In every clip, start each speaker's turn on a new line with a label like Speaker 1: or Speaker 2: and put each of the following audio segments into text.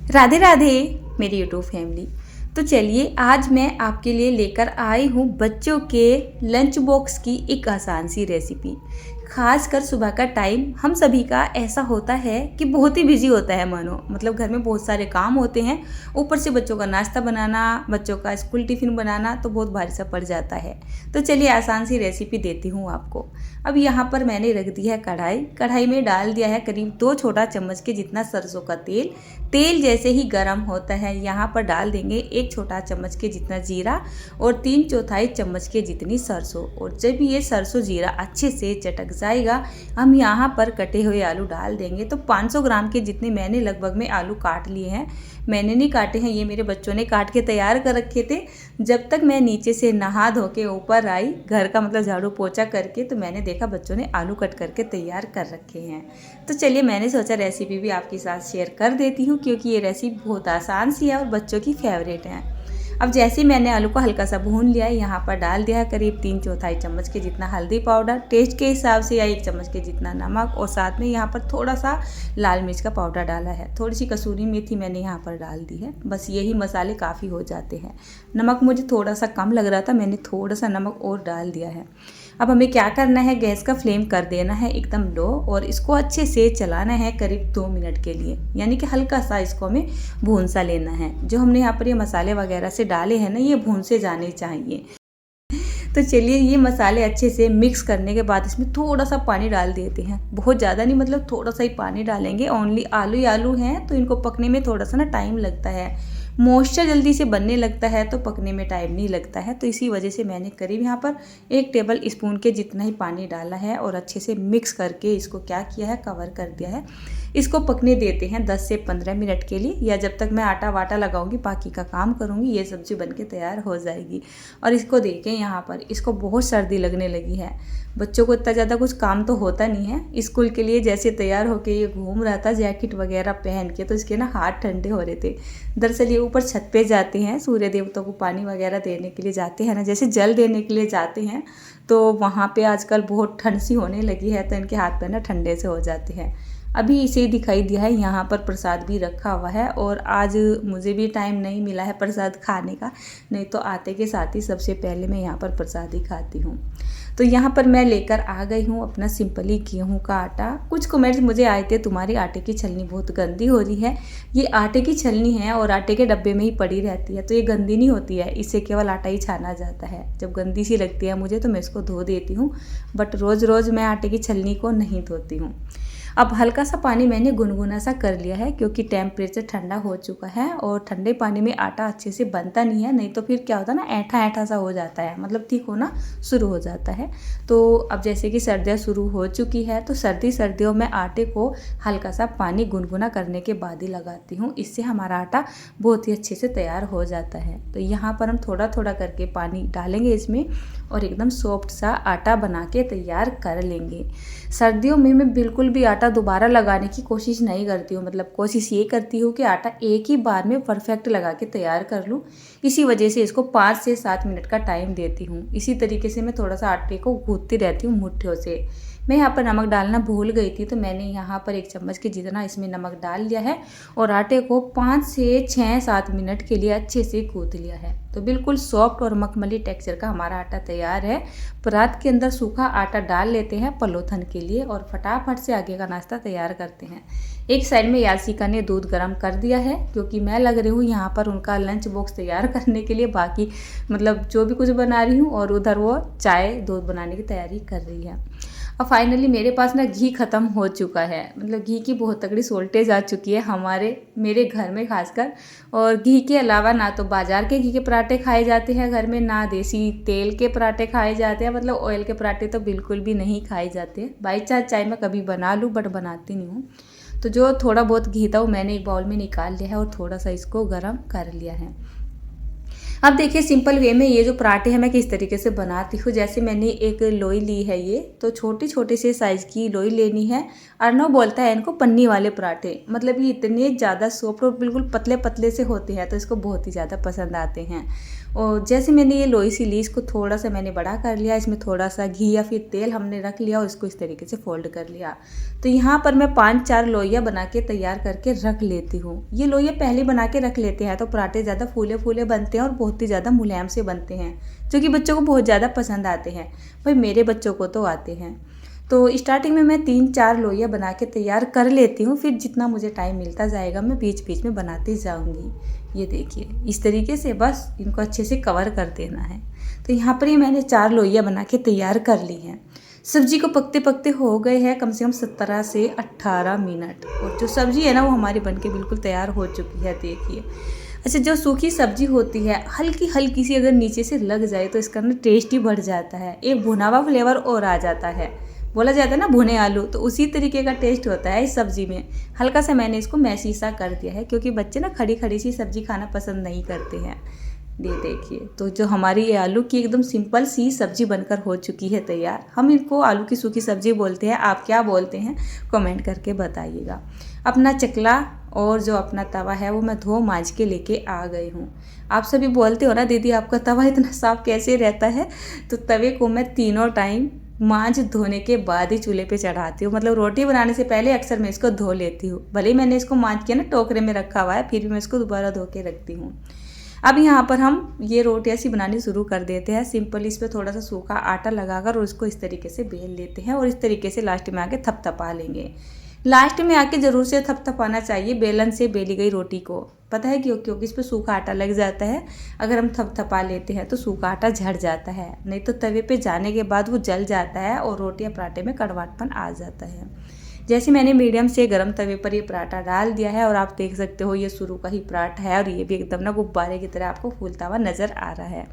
Speaker 1: राधे राधे मेरी YouTube family. तो चलिए आज मैं आपके लिए लेकर आई हूँ बच्चों के लंच बॉक्स की एक आसान सी रेसिपी। खासकर सुबह का टाइम हम सभी का ऐसा होता है कि बहुत ही बिजी होता है मानो, मतलब घर में बहुत सारे काम होते हैं। ऊपर से बच्चों का नाश्ता बनाना, बच्चों का स्कूल टिफ़िन बनाना तो बहुत भारी सा पड़ जाता है। तो चलिए आसान सी रेसिपी देती हूँ आपको। अब यहाँ पर मैंने रख दिया है कढ़ाई में डाल दिया है करीब 2 छोटा चम्मच के जितना सरसों का तेल। तेल जैसे ही गर्म होता है यहाँ पर डाल देंगे 1 छोटा चम्मच के जितना जीरा और 3/4 चम्मच के जितनी सरसों। और जब ये सरसों जीरा अच्छे से चटक जाएगा हम यहाँ पर कटे हुए आलू डाल देंगे। तो 500 ग्राम के जितने मैंने लगभग में आलू काट लिए हैं। मैंने नहीं काटे हैं, ये मेरे बच्चों ने काट के तैयार कर रखे थे। जब तक मैं नीचे से नहा धो के ऊपर आई घर का मतलब झाड़ू पोछा करके, तो मैंने देखा बच्चों ने आलू कट करके तैयार कर रखे हैं। तो चलिए मैंने सोचा रेसिपी भी आपके साथ शेयर कर देती हूँ, क्योंकि ये रेसिपी बहुत आसान सी है और बच्चों की फेवरेट है। अब जैसे ही मैंने आलू को हल्का सा भून लिया है, यहाँ पर डाल दिया है करीब 3/4 चम्मच के जितना हल्दी पाउडर, टेस्ट के हिसाब से, या 1 चम्मच के जितना नमक, और साथ में यहाँ पर थोड़ा सा लाल मिर्च का पाउडर डाला है। थोड़ी सी कसूरी मेथी मैंने यहाँ पर डाल दी है। बस यही मसाले काफ़ी हो जाते हैं। नमक मुझे थोड़ा सा कम लग रहा था, मैंने थोड़ा सा नमक और डाल दिया है। अब हमें क्या करना है, गैस का फ्लेम कर देना है एकदम लो और इसको अच्छे से चलाना है करीब 2 मिनट के लिए, यानी कि हल्का सा इसको हमें भून सा लेना है। जो हमने यहाँ पर ये मसाले वगैरह से डाले हैं ना, ये भून से जाने चाहिए। तो चलिए ये मसाले अच्छे से मिक्स करने के बाद इसमें थोड़ा सा पानी डाल देते हैं। बहुत ज़्यादा नहीं, मतलब थोड़ा सा ही पानी डालेंगे। ओनली आलू ही आलू हैं तो इनको पकने में थोड़ा सा ना टाइम लगता है। मॉइस्चर जल्दी से बनने लगता है तो पकने में टाइम नहीं लगता है। तो इसी वजह से मैंने करीब यहाँ पर 1 टेबल स्पून के जितना ही पानी डाला है और अच्छे से मिक्स करके इसको क्या किया है, कवर कर दिया है। इसको पकने देते हैं 10 से 15 मिनट के लिए, या जब तक मैं आटा वाटा लगाऊंगी बाकी का काम करूंगी, ये सब्जी बनके तैयार हो जाएगी। और इसको देखें यहाँ पर इसको बहुत सर्दी लगने लगी है। बच्चों को इतना ज़्यादा कुछ काम तो होता नहीं है। स्कूल के लिए जैसे तैयार होके ये घूम रहा था जैकेट वगैरह पहन के, तो इसके ना हाथ ठंडे हो रहे थे। दरअसल ये ऊपर छत पे जाते हैं, सूर्य देवता को पानी वगैरह देने के लिए जाते हैं ना, जैसे जल देने के लिए जाते हैं। तो वहाँ पे आजकल बहुत ठंड सी होने लगी है, तो इनके हाथ पैर ना ठंडे से हो जाते हैं। अभी इसे दिखाई दिया है, यहाँ पर प्रसाद भी रखा हुआ है। और आज मुझे भी टाइम नहीं मिला है प्रसाद खाने का, नहीं तो आते के साथ ही सबसे पहले मैं यहाँ पर प्रसाद ही खाती हूँ। तो यहाँ पर मैं लेकर आ गई हूँ अपना सिंपली गेहूँ का आटा। कुछ कमेंट्स मुझे आए थे, तुम्हारी आटे की छलनी बहुत गंदी हो रही है। ये आटे की छलनी है और आटे के डब्बे में ही पड़ी रहती है, तो ये गंदी नहीं होती है। इससे केवल आटा ही छाना जाता है। जब गंदी सी लगती है मुझे तो मैं इसको धो देती हूँ, बट रोज़ रोज़ मैं आटे की छलनी को नहीं धोती हूँ। अब हल्का सा पानी मैंने गुनगुना सा कर लिया है, क्योंकि टेम्परेचर ठंडा हो चुका है और ठंडे पानी में आटा अच्छे से बनता नहीं है। नहीं तो फिर क्या होता है ना, ऐठा ऐठा सा हो जाता है, मतलब ठीक होना शुरू हो जाता है। तो अब जैसे कि सर्दियाँ शुरू हो चुकी है, तो सर्दियों में आटे को हल्का सा पानी गुनगुना करने के बाद ही लगाती हूँ। इससे हमारा आटा बहुत ही अच्छे से तैयार हो जाता है। तो यहाँ पर हम थोड़ा थोड़ा करके पानी डालेंगे इसमें और एकदम सॉफ्ट सा आटा बना के तैयार कर लेंगे। सर्दियों में मैं बिल्कुल भी आटा दोबारा लगाने की कोशिश नहीं करती हूँ, मतलब कोशिश ये करती हूँ कि आटा एक ही बार में परफेक्ट लगा के तैयार कर लूँ। इसी वजह से इसको 5 से 7 मिनट का टाइम देती हूँ। इसी तरीके से मैं थोड़ा सा आटे को गूंथती रहती हूँ मुट्ठियों से। मैं यहाँ पर नमक डालना भूल गई थी, तो मैंने यहाँ पर 1 चम्मच के जितना इसमें नमक डाल लिया है और आटे को 5 से 6-7 मिनट के लिए अच्छे से गूंथ लिया है। तो बिल्कुल सॉफ्ट और मखमली टेक्सचर का हमारा आटा तैयार है। परात के अंदर सूखा आटा डाल लेते हैं पलोथन के लिए और फटाफट से आगे का नाश्ता तैयार करते हैं। एक साइड में यासिका ने दूध गर्म कर दिया है, क्योंकि मैं लग रही हूँ यहाँ पर उनका लंच बॉक्स तैयार करने के लिए, बाकी मतलब जो भी कुछ बना रही हूँ, और उधर वो चाय दूध बनाने की तैयारी कर रही है। अब फाइनली मेरे पास ना घी ख़त्म हो चुका है, मतलब घी की बहुत तगड़ी शॉर्टेज आ चुकी है मेरे घर में खासकर। और घी के अलावा ना तो बाज़ार के घी के पराठे खाए जाते हैं घर में, ना देसी तेल के पराठे खाए जाते हैं, मतलब ऑयल के पराठे तो बिल्कुल भी नहीं खाए जाते। बाई चांस चाहे मैं कभी बना लूँ, बट बनाती नहीं हूँ। तो जो थोड़ा बहुत घी था वो मैंने एक बाउल में निकाल लिया है और थोड़ा सा इसको गर्म कर लिया है। अब देखिए सिंपल वे में ये जो पराठे हैं मैं किस तरीके से बनाती हूँ। जैसे मैंने एक लोई ली है, ये तो छोटी छोटी से साइज़ की लोई लेनी है। अर्नव बोलता है इनको पन्नी वाले पराठे, मतलब ये इतने ज़्यादा सॉफ्ट और बिल्कुल पतले पतले से होते हैं, तो इसको बहुत ही ज़्यादा पसंद आते हैं। और जैसे मैंने ये लोई सी ली, इसको थोड़ा सा मैंने बड़ा कर लिया, इसमें थोड़ा सा घी या फिर तेल हमने रख लिया और इसको इस तरीके से फोल्ड कर लिया। तो यहाँ पर मैं 5-4 लोइयाँ बना के तैयार करके रख लेती हूँ। ये लोइयाँ पहले बना के रख लेते हैं तो पराठे ज़्यादा फूले फूले बनते हैं और बहुत ही ज़्यादा मुलायम से बनते हैं, जो कि बच्चों को बहुत ज़्यादा पसंद आते हैं। भाई मेरे बच्चों को तो आते हैं। तो स्टार्टिंग में मैं 3-4 लोइयाँ बना के तैयार कर लेती हूँ, फिर जितना मुझे टाइम मिलता जाएगा मैं बीच बीच में बनाती जाऊँगी। ये देखिए इस तरीके से बस इनको अच्छे से कवर कर देना है। तो यहाँ पर ये मैंने 4 लोइयाँ बना के तैयार कर ली हैं। सब्जी को पकते पकते हो गए हैं कम से कम 17 से 18 मिनट, और जो सब्जी है ना वो हमारी बनके बिल्कुल तैयार हो चुकी है। देखिए अच्छा, जो सूखी सब्जी होती है हल्की हल्की सी अगर नीचे से लग जाए तो इसका ना टेस्ट ही बढ़ जाता है, एक भुना हुआ फ्लेवर और आ जाता है। बोला जाता है ना भुने आलू, तो उसी तरीके का टेस्ट होता है इस सब्ज़ी में। हल्का सा मैंने इसको मैसी सा कर दिया है, क्योंकि बच्चे ना खड़ी खड़ी सी सब्ज़ी खाना पसंद नहीं करते हैं। ये देखिए, तो जो हमारी ये आलू की एकदम सिंपल सी सब्ज़ी बनकर हो चुकी है तैयार। हम इनको आलू की सूखी सब्ज़ी बोलते हैं, आप क्या बोलते हैं कमेंट करके बताइएगा। अपना चकला और जो अपना तवा है वो मैं धो मांज के लेके आ गई हूँ। आप सभी बोलते हो ना दीदी आपका तवा इतना साफ़ कैसे रहता है, तो तवे को मैं तीनों टाइम मांज धोने के बाद ही चूल्हे पे चढ़ाती हूँ। मतलब रोटी बनाने से पहले अक्सर मैं इसको धो लेती हूँ, भले ही मैंने इसको मांज के ना टोकरे में रखा हुआ है, फिर भी मैं इसको दोबारा धो के रखती हूँ। अब यहाँ पर हम ये रोटी ऐसी बनानी शुरू कर देते हैं। सिंपल इस पर थोड़ा सा सूखा आटा लगाकर और उसको इस तरीके से बेल लेते हैं और इस तरीके से लास्ट में आके थपथपा लेंगे। लास्ट में आके ज़रूर से थपथपाना चाहिए बेलन से बेली गई रोटी को। पता है क्यों? क्योंकि इस पर सूखा आटा लग जाता है। अगर हम थपथपा लेते हैं तो सूखा आटा झड़ जाता है, नहीं तो तवे पे जाने के बाद वो जल जाता है और रोटी या पराठे में कड़वाहटपन आ जाता है। जैसे मैंने मीडियम से गर्म तवे पर ये पराठा डाल दिया है और आप देख सकते हो ये शुरू का ही पराठा है और ये भी एकदम ना गुब्बारे की तरह आपको फूलता हुआ नज़र आ रहा है।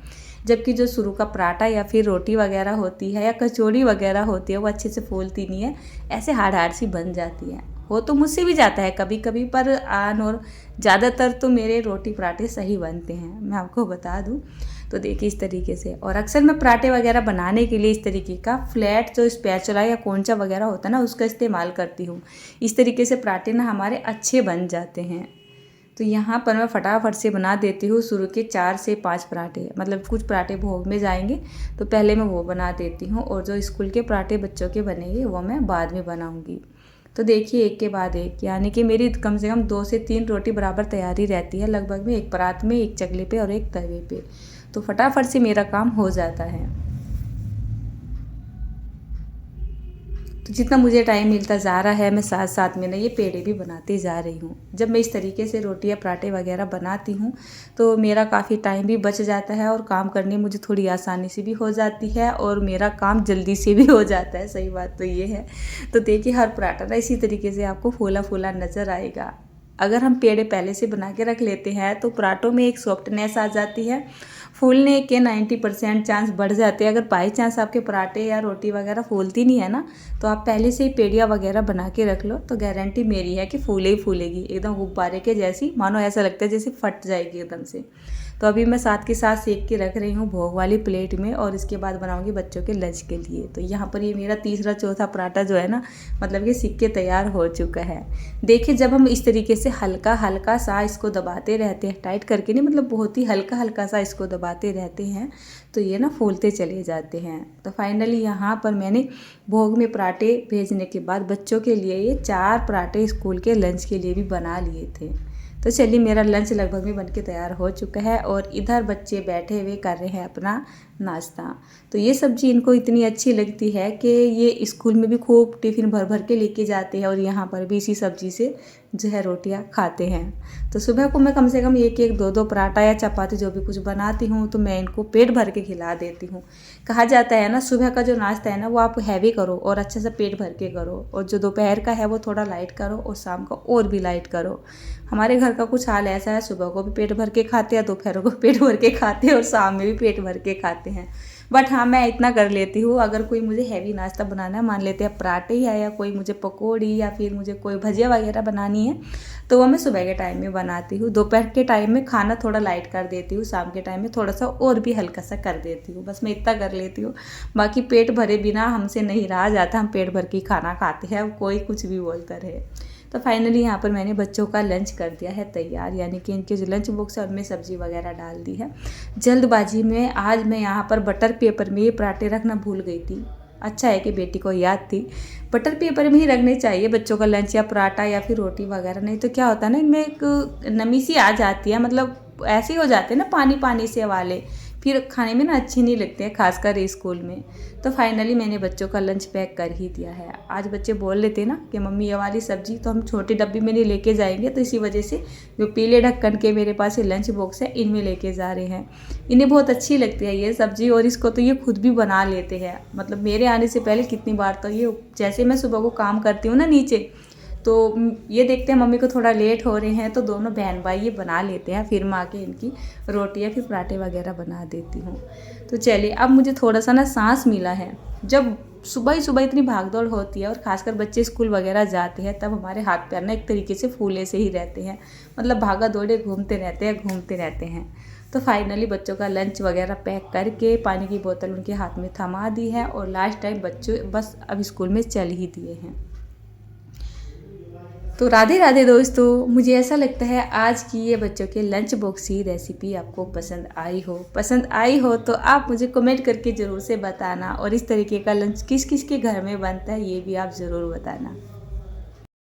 Speaker 1: जबकि जो शुरू का पराठा या फिर रोटी वगैरह होती है या कचौड़ी वगैरह होती है वो अच्छे से फूलती नहीं है, ऐसे हार्ड हार्ड सी बन जाती है। हो तो मुझसे भी जाता है कभी कभी, पर और ज़्यादातर तो मेरे रोटी पराठे सही बनते हैं, मैं आपको बता दूं। तो देखिए इस तरीके से, और अक्सर मैं पराठे वगैरह बनाने के लिए इस तरीके का फ्लैट जो स्पैचुला या कोंचा वगैरह होता है ना उसका इस्तेमाल करती हूँ। इस तरीके से पराठे ना हमारे अच्छे बन जाते हैं। तो यहाँ पर मैं फटाफट से बना देती हूँ शुरू के 4 से 5 पराठे, मतलब कुछ पराठे भोग में जाएंगे तो पहले मैं वो बना देती हूँ और जो स्कूल के पराठे बच्चों के बनेंगे वो मैं बाद में बनाऊँगी। तो देखिए एक के बाद एक, यानी कि मेरी कम से कम 2 से 3 रोटी बराबर तैयारी रहती है लगभग में, एक परात में, एक चकले पे और एक तवे पे। तो फटाफट से मेरा काम हो जाता है। तो जितना मुझे टाइम मिलता जा रहा है मैं साथ साथ में ना ये पेड़े भी बनाती जा रही हूँ। जब मैं इस तरीके से रोटी या पराठे वगैरह बनाती हूँ तो मेरा काफ़ी टाइम भी बच जाता है और काम करने मुझे थोड़ी आसानी से भी हो जाती है और मेरा काम जल्दी से भी हो जाता है। सही बात तो ये है। तो देखिए हर पराठा ना इसी तरीके से आपको फूला फूला नज़र आएगा। अगर हम पेड़े पहले से बना के रख लेते हैं तो पराठों में एक सॉफ्टनेस आ जाती है, फूलने के 90% चांस बढ़ जाते हैं। अगर बाई चांस आपके पराठे या रोटी वगैरह फूलती नहीं है ना तो आप पहले से ही पेड़ियाँ वगैरह बना के रख लो, तो गारंटी मेरी है कि फूले ही फूलेगी एकदम गुब्बारे के जैसी, मानो ऐसा लगता है जैसे फट जाएगी एकदम से। तो अभी मैं साथ के साथ सेक के रख रही हूँ भोग वाली प्लेट में और इसके बाद बनाऊंगी बच्चों के लंच के लिए। तो यहाँ पर ये मेरा तीसरा चौथा पराठा जो है ना मतलब कि सिक के तैयार हो चुका है। देखिए जब हम इस तरीके से हल्का हल्का सा इसको दबाते रहते हैं, टाइट करके नहीं, मतलब बहुत ही हल्का हल्का सा इसको दबाते रहते हैं तो ये ना फूलते चले जाते हैं। तो फाइनली यहाँ पर मैंने भोग में पराठे भेजने के बाद बच्चों के लिए ये 4 पराठे स्कूल के लंच के लिए भी बना लिए थे। तो चलिए मेरा लंच लगभग में बनके तैयार हो चुका है और इधर बच्चे बैठे हुए कर रहे हैं अपना नाश्ता। तो ये सब्ज़ी इनको इतनी अच्छी लगती है कि ये स्कूल में भी खूब टिफ़िन भर भर के लेके जाते हैं और यहाँ पर भी इसी सब्ज़ी से जो है रोटियाँ खाते हैं। तो सुबह को मैं कम से कम 1-1, 2-2 पराठा या चपाती जो भी कुछ बनाती हूँ तो मैं इनको पेट भर के खिला देती हूँ। कहा जाता है ना सुबह का जो नाश्ता है ना वो आप हैवी करो और अच्छे से पेट भर के करो, और जो दोपहर का है वो थोड़ा लाइट करो और शाम का और भी लाइट करो। हमारे घर का कुछ हाल ऐसा है, सुबह को भी पेट भर के खाते हैं, दोपहर को पेट भर के खाते हैं और शाम में भी पेट भर के खाते हैं। बट हाँ मैं इतना कर लेती हूँ, अगर कोई मुझे हैवी नाश्ता बनाना है, मान लेते हैं पराठे ही है या कोई मुझे पकौड़ी या फिर मुझे कोई भजिया वगैरह बनानी है तो वो मैं सुबह के टाइम में बनाती हूँ। दोपहर के टाइम में खाना थोड़ा लाइट कर देती हूँ, शाम के टाइम में थोड़ा सा और भी हल्का सा कर देती हूँ। बस मैं इतना कर लेती हूँ, बाकी पेट भरे बिना हमसे नहीं रहा जाता, हम पेट भर के खाना खाते हैं, कोई कुछ भी बोलता रहे। तो फाइनली यहाँ पर मैंने बच्चों का लंच कर दिया है तैयार, यानी कि इनके जो लंच बॉक्स है उनमें सब्ज़ी वगैरह डाल दी है। जल्दबाजी में आज मैं यहाँ पर बटर पेपर में ये पराठे रखना भूल गई थी। अच्छा है कि बेटी को याद थी। बटर पेपर में ही रखने चाहिए बच्चों का लंच या पराठा या फिर रोटी वगैरह, नहीं तो क्या होता है ना, इनमें एक नमी सी आ जाती है, मतलब ऐसे ही हो जाते हैं ना पानी पानी से वाले, फिर खाने में ना अच्छे नहीं लगते हैं, खासकर स्कूल में। तो फाइनली मैंने बच्चों का लंच पैक कर ही दिया है। आज बच्चे बोल लेते हैं ना कि मम्मी ये वाली सब्ज़ी तो हम छोटे डब्बे में नहीं लेके जाएंगे, तो इसी वजह से जो पीले ढक्कन के मेरे पास ये लंच बॉक्स है इनमें लेके जा रहे हैं। इन्हें बहुत अच्छी लगती है ये सब्ज़ी, और इसको तो ये खुद भी बना लेते हैं। मतलब मेरे आने से पहले कितनी बार तो ये, जैसे मैं सुबह को काम करती हूँ ना नीचे, तो ये देखते हैं मम्मी को थोड़ा लेट हो रहे हैं तो दोनों बहन भाई ये बना लेते हैं, फिर मैं आके इनकी रोटी या फिर पराठे वगैरह बना देती हूँ। तो चलिए, अब मुझे थोड़ा सा ना सांस मिला है। जब सुबह ही सुबह इतनी भागदौड़ होती है और ख़ासकर बच्चे स्कूल वगैरह जाते हैं, तब हमारे हाथ पैर ना एक तरीके से फूले से ही रहते हैं, मतलब भागा दौड़े घूमते रहते हैं। तो फाइनली बच्चों का लंच वगैरह पैक करके पानी की बोतल उनके हाथ में थमा दी है, और लास्ट टाइम बच्चों बस अब स्कूल में चल ही दिए हैं। तो राधे राधे दोस्तों, मुझे ऐसा लगता है आज की ये बच्चों के लंच बॉक्स की रेसिपी आपको पसंद आई हो तो आप मुझे कमेंट करके ज़रूर से बताना, और इस तरीके का लंच किस किस के घर में बनता है ये भी आप ज़रूर बताना।